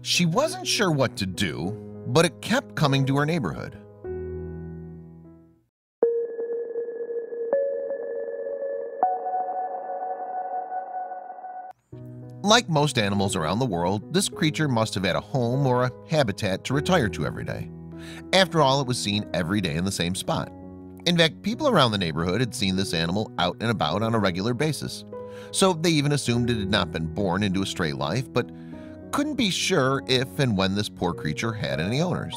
She wasn't sure what to do, but it kept coming to her neighborhood. Like most animals around the world, this creature must have had a home or a habitat to retire to every day. After all, it was seen every day in the same spot. In fact, people around the neighborhood had seen this animal out and about on a regular basis. So they even assumed it had not been born into a stray life, but couldn't be sure if and when this poor creature had any owners.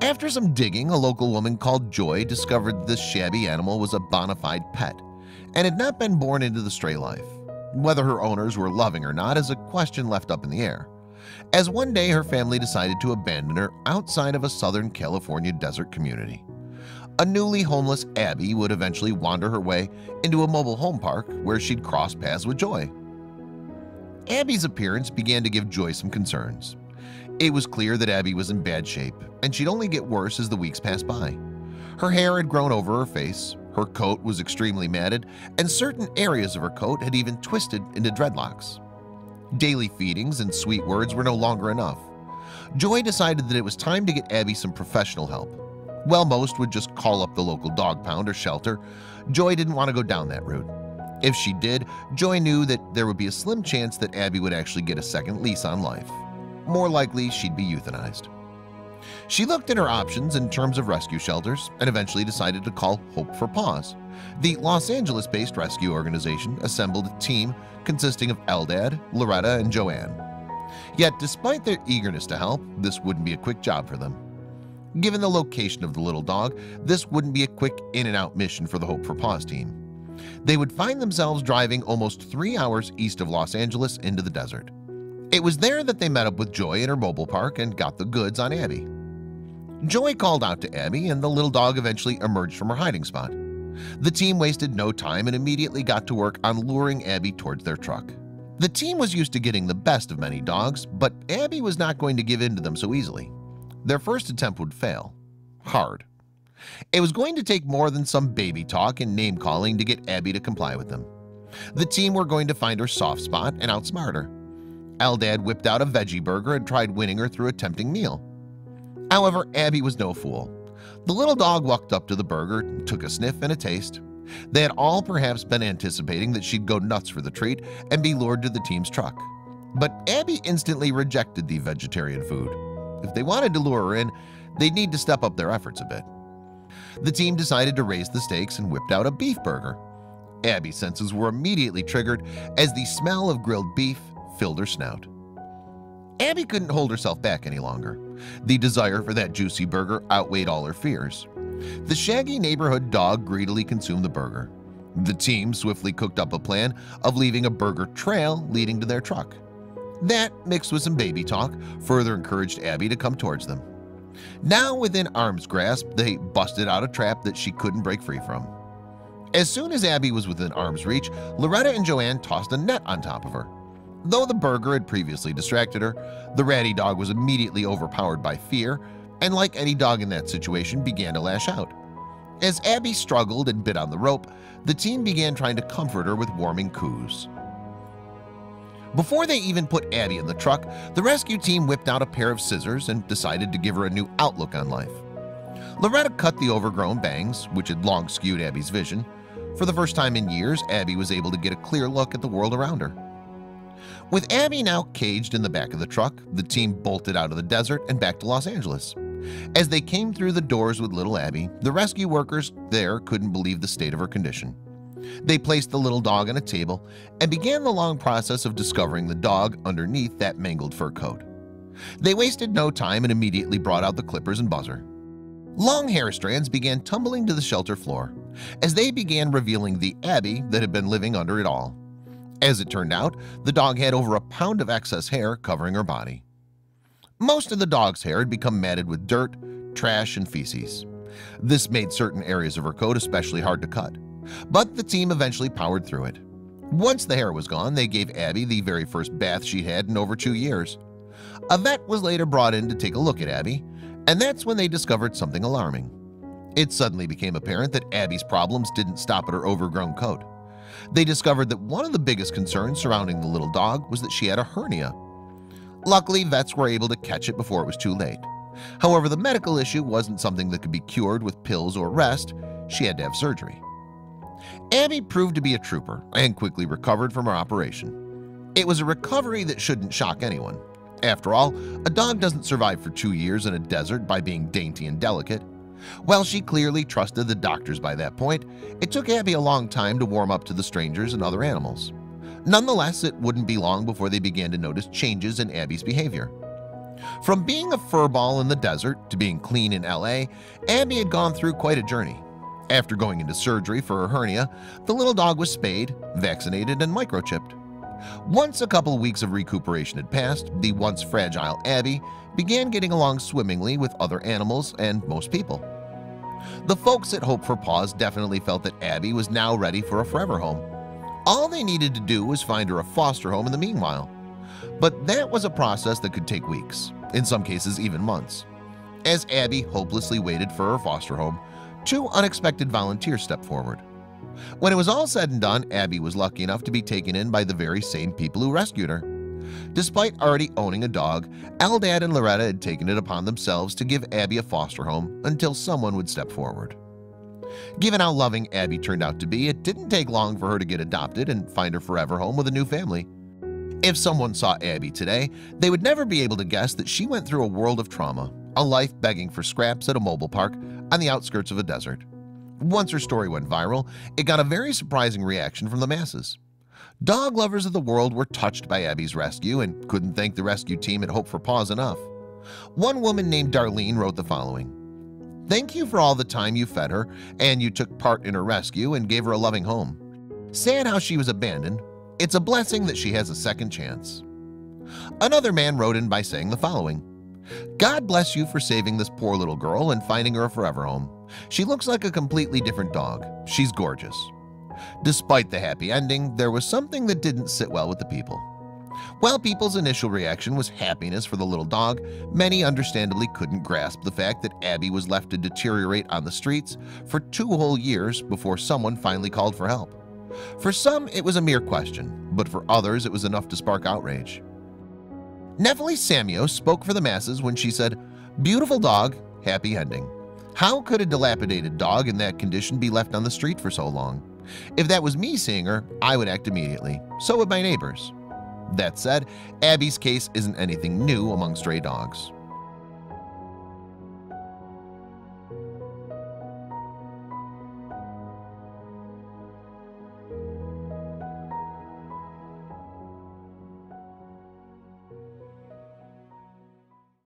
After some digging, a local woman called Joy discovered this shabby animal was a bona fide pet and had not been born into the stray life. Whether her owners were loving or not is a question left up in the air, as one day her family decided to abandon her outside of a Southern California desert community. A newly homeless Abby would eventually wander her way into a mobile home park where she'd cross paths with Joy. Abby's appearance began to give Joy some concerns. It was clear that Abby was in bad shape, and she'd only get worse as the weeks passed by. Her hair had grown over her face, her coat was extremely matted, and certain areas of her coat had even twisted into dreadlocks. Daily feedings and sweet words were no longer enough. Joy decided that it was time to get Abby some professional help. While most would just call up the local dog pound or shelter, Joy didn't want to go down that route. If she did, Joy knew that there would be a slim chance that Abby would actually get a second lease on life. More likely, she'd be euthanized. She looked at her options in terms of rescue shelters and eventually decided to call Hope for Paws. The Los Angeles-based rescue organization assembled a team consisting of Eldad, Loretta, and Joanne. Yet, despite their eagerness to help, this wouldn't be a quick job for them. Given the location of the little dog, this wouldn't be a quick in-and-out mission for the Hope for Paws team. They would find themselves driving almost 3 hours east of Los Angeles into the desert. It was there that they met up with Joy in her mobile park and got the goods on Abby. Joy called out to Abby, and the little dog eventually emerged from her hiding spot. The team wasted no time and immediately got to work on luring Abby towards their truck. The team was used to getting the best of many dogs, but Abby was not going to give in to them so easily. Their first attempt would fail. Hard. It was going to take more than some baby talk and name-calling to get Abby to comply with them. The team were going to find her soft spot and outsmart her. Eldad whipped out a veggie burger and tried winning her through a tempting meal. However, Abby was no fool. The little dog walked up to the burger, took a sniff and a taste. They had all perhaps been anticipating that she'd go nuts for the treat and be lured to the team's truck. But Abby instantly rejected the vegetarian food. If they wanted to lure her in, they'd need to step up their efforts a bit. The team decided to raise the stakes and whipped out a beef burger. Abby's senses were immediately triggered as the smell of grilled beef filled her snout. Abby couldn't hold herself back any longer. The desire for that juicy burger outweighed all her fears. The shaggy neighborhood dog greedily consumed the burger. The team swiftly cooked up a plan of leaving a burger trail leading to their truck. That, mixed with some baby talk, further encouraged Abby to come towards them. Now within arm's grasp, they busted out a trap that she couldn't break free from. As soon as Abby was within arm's reach, Loretta and Joanne tossed a net on top of her. Though the burger had previously distracted her, the ratty dog was immediately overpowered by fear and, like any dog in that situation, began to lash out. As Abby struggled and bit on the rope, the team began trying to comfort her with warming coos. Before they even put Abby in the truck, the rescue team whipped out a pair of scissors and decided to give her a new outlook on life. Loretta cut the overgrown bangs, which had long skewed Abby's vision. For the first time in years, Abby was able to get a clear look at the world around her. With Abby now caged in the back of the truck, the team bolted out of the desert and back to Los Angeles. As they came through the doors with little Abby, the rescue workers there couldn't believe the state of her condition. They placed the little dog on a table and began the long process of discovering the dog underneath that mangled fur coat. They wasted no time and immediately brought out the clippers and buzzer. Long hair strands began tumbling to the shelter floor as they began revealing the Abby that had been living under it all. As it turned out, the dog had over a pound of excess hair covering her body. Most of the dog's hair had become matted with dirt, trash, and feces. This made certain areas of her coat especially hard to cut, but the team eventually powered through it. Once the hair was gone, they gave Abby the very first bath she'd had in over 2 years. A vet was later brought in to take a look at Abby, and that's when they discovered something alarming. It suddenly became apparent that Abby's problems didn't stop at her overgrown coat. They discovered that one of the biggest concerns surrounding the little dog was that she had a hernia. Luckily, vets were able to catch it before it was too late. However, the medical issue wasn't something that could be cured with pills or rest. She had to have surgery. Abby proved to be a trooper and quickly recovered from her operation. It was a recovery that shouldn't shock anyone. After all, a dog doesn't survive for 2 years in a desert by being dainty and delicate. While she clearly trusted the doctors by that point, it took Abby a long time to warm up to the strangers and other animals. Nonetheless, it wouldn't be long before they began to notice changes in Abby's behavior. From being a furball in the desert to being clean in LA, Abby had gone through quite a journey. After going into surgery for her hernia, the little dog was spayed, vaccinated, and microchipped. Once a couple of weeks of recuperation had passed, the once fragile Abby began getting along swimmingly with other animals and most people. The folks at Hope for Paws definitely felt that Abby was now ready for a forever home. All they needed to do was find her a foster home in the meanwhile. But that was a process that could take weeks, in some cases even months. As Abby hopelessly waited for her foster home, 2 unexpected volunteers stepped forward. When it was all said and done, Abby was lucky enough to be taken in by the very same people who rescued her. Despite already owning a dog, Eldad and Loretta had taken it upon themselves to give Abby a foster home until someone would step forward. Given how loving Abby turned out to be, it didn't take long for her to get adopted and find her forever home with a new family. If someone saw Abby today, they would never be able to guess that she went through a world of trauma, a life begging for scraps at a mobile park on the outskirts of a desert. Once her story went viral, it got a very surprising reaction from the masses. Dog lovers of the world were touched by Abby's rescue and couldn't thank the rescue team at Hope for Paws enough. One woman named Darlene wrote the following: "Thank you for all the time you fed her, and you took part in her rescue and gave her a loving home. Sad how she was abandoned. It's a blessing that she has a second chance." Another man wrote in by saying the following: "God bless you for saving this poor little girl and finding her a forever home. She looks like a completely different dog. She's gorgeous." Despite the happy ending, there was something that didn't sit well with the people. While people's initial reaction was happiness for the little dog, many understandably couldn't grasp the fact that Abby was left to deteriorate on the streets for 2 whole years before someone finally called for help. For some, it was a mere question, but for others, it was enough to spark outrage. Nephili Samios spoke for the masses when she said, "Beautiful dog, happy ending. How could a dilapidated dog in that condition be left on the street for so long? If that was me seeing her, I would act immediately. So would my neighbors." That said, Abby's case isn't anything new among stray dogs.